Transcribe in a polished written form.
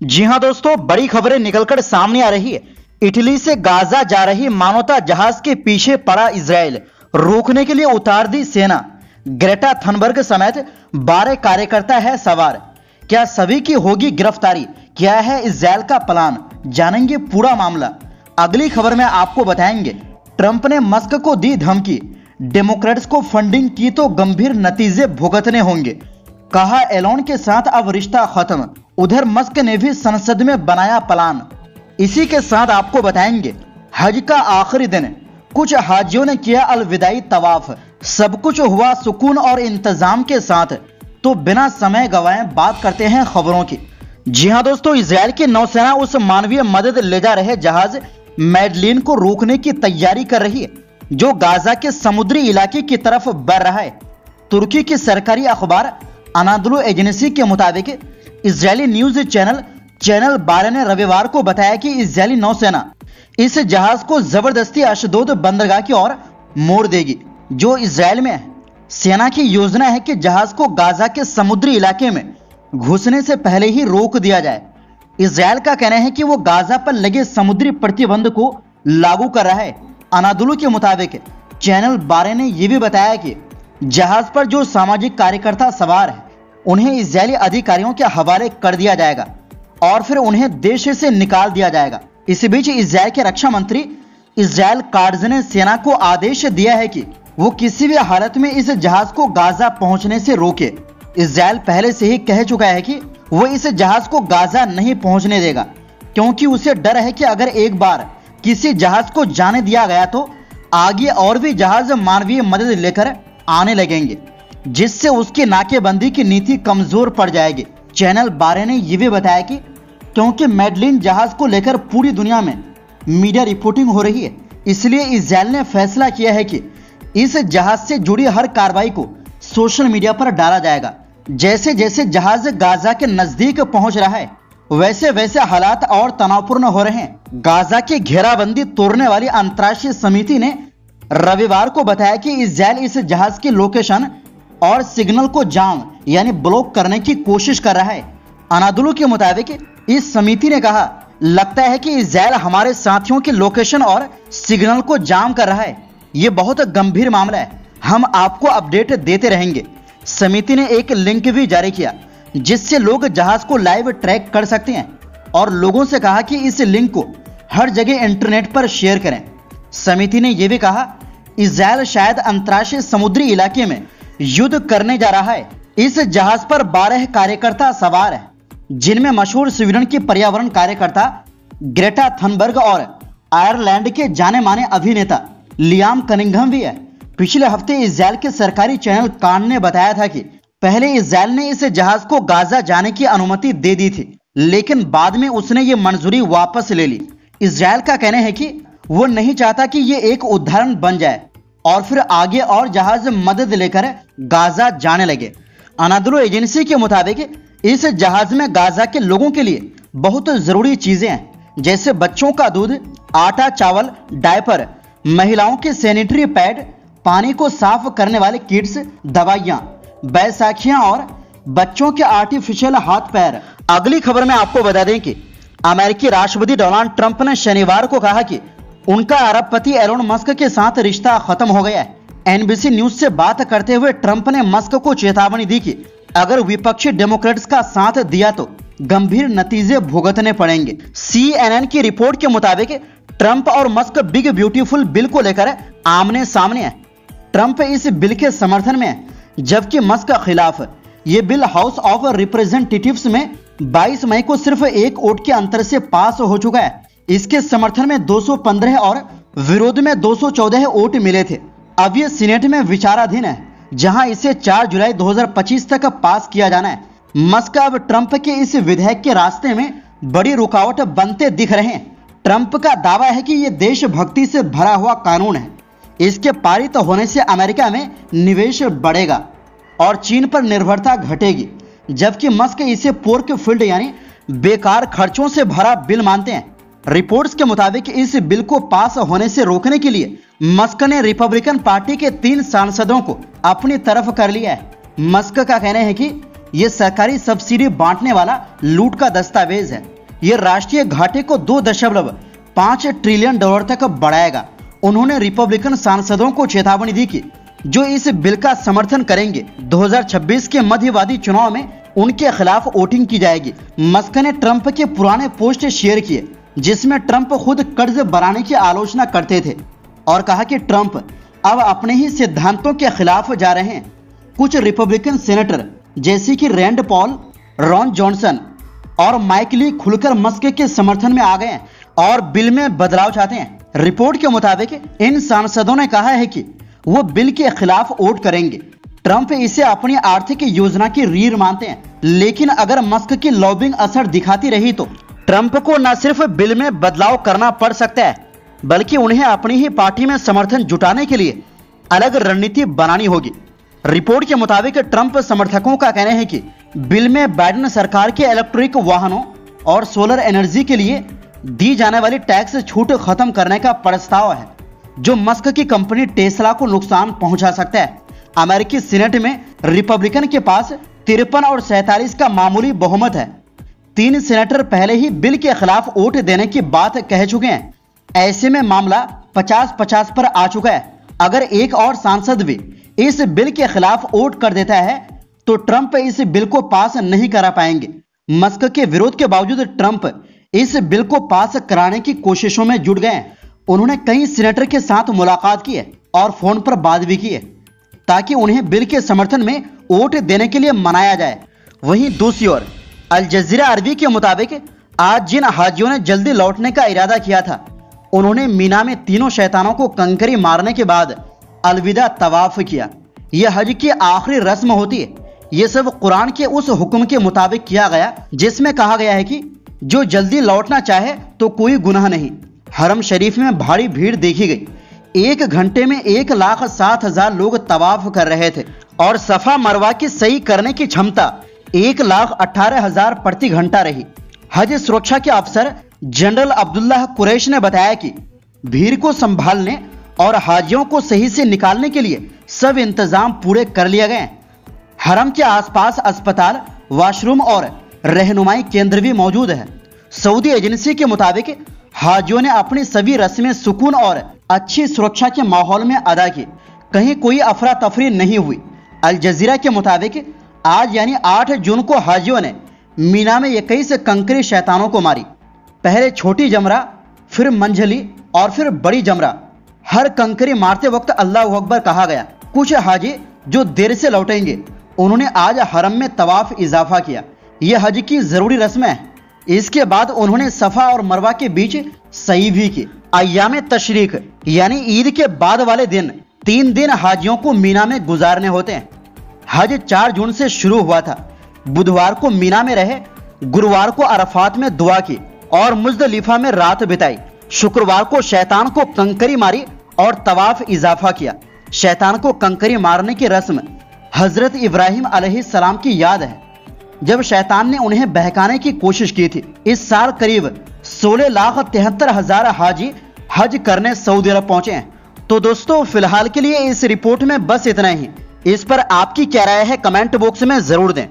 जी हां दोस्तों, बड़ी खबरें निकलकर सामने आ रही है। इटली से गाजा जा रही मानवता जहाज के पीछे पड़ा इजराइल, रोकने के लिए उतार दी सेना। ग्रेटा थनबर्ग समेत 12 कार्यकर्ता है सवार। क्या सभी की होगी गिरफ्तारी? क्या है इजराइल का प्लान? जानेंगे पूरा मामला। अगली खबर में आपको बताएंगे, ट्रंप ने मस्क को दी धमकी, डेमोक्रेट्स को फंडिंग की तो गंभीर नतीजे भुगतने होंगे। कहा एलोन के साथ अब रिश्ता खत्म। उधर मस्क ने भी संसद में बनाया प्लान। इसी के साथ आपको बताएंगे, हज का आखिरी दिन, कुछ हाजियों ने किया अलविदाई तवाफ। सब कुछ हुआ सुकून और इंतजाम के साथ। तो बिना समय गवाए बात करते हैं खबरों की। जी हां दोस्तों, इजराइल की नौसेना उस मानवीय मदद ले जा रहे जहाज मैडलिन को रोकने की तैयारी कर रही है, जो गाजा के समुद्री इलाके की तरफ बढ़ रहा है। तुर्की की सरकारी अखबार अनादोलू एजेंसी के मुताबिक इजरायली न्यूज चैनल 12 ने रविवार को बताया कि इजरायली नौसेना इस जहाज को जबरदस्ती अशदोद बंदरगाह की ओर मोड़ देगी, जो इजराइल में है। सेना की योजना है कि जहाज को गाजा के समुद्री इलाके में घुसने से पहले ही रोक दिया जाए। इजराइल का कहना है कि वो गाजा पर लगे समुद्री प्रतिबंध को लागू कर रहा है। अनादोलू के मुताबिक चैनल 12 ने यह भी बताया कि जहाज पर जो सामाजिक कार्यकर्ता सवार है, उन्हें इजरायली अधिकारियों के हवाले कर दिया जाएगा और फिर उन्हें देश से निकाल दिया जाएगा। इस बीच इजराइल के रक्षा मंत्री इजराइल काट्ज ने सेना को आदेश दिया है कि वो किसी भी हालत में इस जहाज को गाजा पहुंचने से रोके। इजराइल पहले से ही कह चुका है कि वो इस जहाज को गाजा नहीं पहुंचने देगा, क्योंकि उसे डर है कि अगर एक बार किसी जहाज को जाने दिया गया तो आगे और भी जहाज मानवीय मदद लेकर आने लगेंगे, जिससे उसकी नाकेबंदी की नीति कमजोर पड़ जाएगी। चैनल 12 ने यह भी बताया कि क्योंकि मैडलिन जहाज को लेकर पूरी दुनिया में मीडिया रिपोर्टिंग हो रही है, इसलिए इजराइल ने फैसला किया है कि इस जहाज से जुड़ी हर कार्रवाई को सोशल मीडिया पर डाला जाएगा। जैसे जैसे जहाज गाजा के नजदीक पहुंच रहा है, वैसे वैसे हालात और तनावपूर्ण हो रहे हैं। गाजा की घेराबंदी तोड़ने वाली अंतर्राष्ट्रीय समिति ने रविवार को बताया कि इजराइल इस जहाज की लोकेशन और सिग्नल को जाम यानी ब्लॉक करने की कोशिश कर रहा है। अनादोलू के मुताबिक इस समिति ने कहा, लगता है कि इजराइल हमारे साथियों की लोकेशन और सिग्नल को जाम कर रहा है। यह बहुत गंभीर मामला है, हम आपको अपडेट देते रहेंगे। समिति ने एक लिंक भी जारी किया, जिससे लोग जहाज को लाइव ट्रैक कर सकते हैं, और लोगों से कहा कि इस लिंक को हर जगह इंटरनेट पर शेयर करें। समिति ने यह भी कहा, इजराइल शायद अंतर्राष्ट्रीय समुद्री इलाके में युद्ध करने जा रहा है। इस जहाज पर 12 कार्यकर्ता सवार हैं, जिनमें मशहूर स्वीडन की पर्यावरण कार्यकर्ता ग्रेटा थनबर्ग और आयरलैंड के जाने माने अभिनेता लियाम कनिंघम भी है। पिछले हफ्ते इजराइल के सरकारी चैनल कान ने बताया था कि पहले इजराइल ने इस जहाज को गाजा जाने की अनुमति दे दी थी, लेकिन बाद में उसने ये मंजूरी वापस ले ली। इजराइल का कहना है कि वो नहीं चाहता कि ये एक उदाहरण बन जाए और फिर आगे और जहाज मदद लेकर गाजा जाने लगे। अनादोलू एजेंसी के मुताबिक इस जहाज में गाजा के लोगों के लिए बहुत जरूरी चीजें हैं, जैसे बच्चों का दूध, आटा, चावल, डायपर, महिलाओं के सैनिटरी पैड, पानी को साफ करने वाले किट्स, दवाइयां, बैसाखियां और बच्चों के आर्टिफिशियल हाथ पैर। अगली खबर में आपको बता दें कि अमेरिकी राष्ट्रपति डोनाल्ड ट्रंप ने शनिवार को कहा कि उनका अरबपति एलोन मस्क के साथ रिश्ता खत्म हो गया है। एनबीसी न्यूज से बात करते हुए ट्रंप ने मस्क को चेतावनी दी कि अगर विपक्षी डेमोक्रेट्स का साथ दिया तो गंभीर नतीजे भुगतने पड़ेंगे। CNN की रिपोर्ट के मुताबिक ट्रंप और मस्क बिग ब्यूटीफुल बिल को लेकर आमने सामने है। ट्रंप इस बिल के समर्थन में है, जबकि मस्क खिलाफ। यह बिल हाउस ऑफ रिप्रेजेंटेटिव्स में 22 मई को सिर्फ एक वोट के अंतर से पास हो चुका है। इसके समर्थन में 215 और विरोध में 214 वोट मिले थे। अब यह सीनेट में विचाराधीन है, जहां इसे 4 जुलाई 2025 तक पास किया जाना है। मस्क अब ट्रंप के इस विधेयक के रास्ते में बड़ी रुकावट बनते दिख रहे हैं। ट्रंप का दावा है कि यह देशभक्ति से भरा हुआ कानून है। इसके पारित होने से अमेरिका में निवेश बढ़ेगा और चीन पर निर्भरता घटेगी, जबकि मस्क इसे पोर्क फील्ड यानी बेकार खर्चों से भरा बिल मानते हैं। रिपोर्ट्स के मुताबिक इस बिल को पास होने से रोकने के लिए मस्क ने रिपब्लिकन पार्टी के 3 सांसदों को अपनी तरफ कर लिया है। मस्क का कहना है कि ये सरकारी सब्सिडी बांटने वाला लूट का दस्तावेज है। ये राष्ट्रीय घाटे को 2.5 ट्रिलियन डॉलर तक बढ़ाएगा। उन्होंने रिपब्लिकन सांसदों को चेतावनी दी कि जो इस बिल का समर्थन करेंगे 2026 के मध्यवादी चुनाव में उनके खिलाफ वोटिंग की जाएगी। मस्क ने ट्रंप के पुराने पोस्ट शेयर किए जिसमें ट्रंप खुद कर्ज बढ़ाने की आलोचना करते थे और कहा कि ट्रंप अब अपने ही सिद्धांतों के खिलाफ जा रहे हैं। कुछ रिपब्लिकन सेनेटर जैसे कि रैंड पॉल, रॉन जॉनसन और माइक ली खुलकर मस्क के समर्थन में आ गए हैं और बिल में बदलाव चाहते हैं। रिपोर्ट के मुताबिक इन सांसदों ने कहा है कि वो बिल के खिलाफ वोट करेंगे। ट्रंप इसे अपनी आर्थिक योजना की रीढ़ मानते हैं, लेकिन अगर मस्क की लॉबिंग असर दिखाती रही तो ट्रंप को न सिर्फ बिल में बदलाव करना पड़ सकता है बल्कि उन्हें अपनी ही पार्टी में समर्थन जुटाने के लिए अलग रणनीति बनानी होगी। रिपोर्ट के मुताबिक ट्रंप समर्थकों का कहना है कि बिल में बाइडेन सरकार के इलेक्ट्रिक वाहनों और सोलर एनर्जी के लिए दी जाने वाली टैक्स छूट खत्म करने का प्रस्ताव है, जो मस्क की कंपनी टेस्ला को नुकसान पहुंचा सकता है। अमेरिकी सीनेट में रिपब्लिकन के पास 53 और 47 का मामूली बहुमत है। 3 सेनेटर पहले ही बिल के खिलाफ वोट देने की बात कह चुके हैं। ऐसे में मामला 50-50 पर आ चुका है। अगर एक और सांसद भी इस बिल के खिलाफ वोट कर देता है तो ट्रंप इस बिल को पास नहीं करा पाएंगे। मस्क के विरोध के बावजूद ट्रंप इस बिल को पास कराने की कोशिशों में जुट गए हैं। उन्होंने कई सीनेटर के साथ मुलाकात की है और फोन पर बात भी की है ताकि उन्हें बिल के समर्थन में वोट देने के लिए मनाया जाए। वहीं दूसरी ओर अल जजीरा अरबी के मुताबिक आज जिन हाजियों ने जल्दी लौटने का इरादा किया था उन्होंने मीना में तीनों शैतानों को कंकरी मारने के बाद अलविदा तवाफ किया। यह हज की आखिरी रस्म होती है। यह सब कुरान के उस हुक्म के मुताबिक किया गया जिसमें कहा गया है कि जो जल्दी लौटना चाहे तो कोई गुनाह नहीं। हरम शरीफ में भारी भीड़ देखी गई। 1 घंटे में 1,07,000 लोग तवाफ कर रहे थे और सफा मरवा की सही करने की क्षमता 1,18,000 प्रति घंटा रही। हज सुरक्षा के अफसर जनरल अब्दुल्लाह कुरैश ने बताया कि भीड़ को संभालने और हाजियों को सही से निकालने के लिए सब इंतजाम पूरे कर लिए गए हैं। हरम के आसपास अस्पताल, वॉशरूम और रहनुमाई केंद्र भी मौजूद है। सऊदी एजेंसी के मुताबिक हाजियों ने अपनी सभी रस्में सुकून और अच्छी सुरक्षा के माहौल में अदा की। कहीं कोई अफरा तफरी नहीं हुई। अल जजीरा के मुताबिक आज यानी 8 जून को हाजियों ने मीना में 21 कंकरी शैतानों को मारी। पहले छोटी जमरा, फिर मंझली और फिर बड़ी जमरा। हर कंकरी मारते वक्त अल्लाह अकबर कहा गया। कुछ हाजी जो देर से लौटेंगे उन्होंने आज हरम में तवाफ इजाफा किया। यह हज की जरूरी रस्म है। इसके बाद उन्होंने सफा और मरवा के बीच सही भी की। अय्याम तशरीक यानी ईद के बाद वाले दिन 3 दिन हाजियों को मीना में गुजारने होते हैं। हज 4 जून से शुरू हुआ था। बुधवार को मीना में रहे, गुरुवार को अरफात में दुआ की और मुजदलिफा में रात बिताई। शुक्रवार को शैतान को कंकरी मारी और तवाफ इजाफा किया। शैतान को कंकरी मारने की रस्म हजरत इब्राहिम अलैहिस्सलाम की याद है, जब शैतान ने उन्हें बहकाने की कोशिश की थी। इस साल करीब 16,73,000 हाजी हज करने सऊदी अरब पहुंचे हैं। तो दोस्तों फिलहाल के लिए इस रिपोर्ट में बस इतना ही। इस पर आपकी क्या राय है कमेंट बॉक्स में जरूर दें।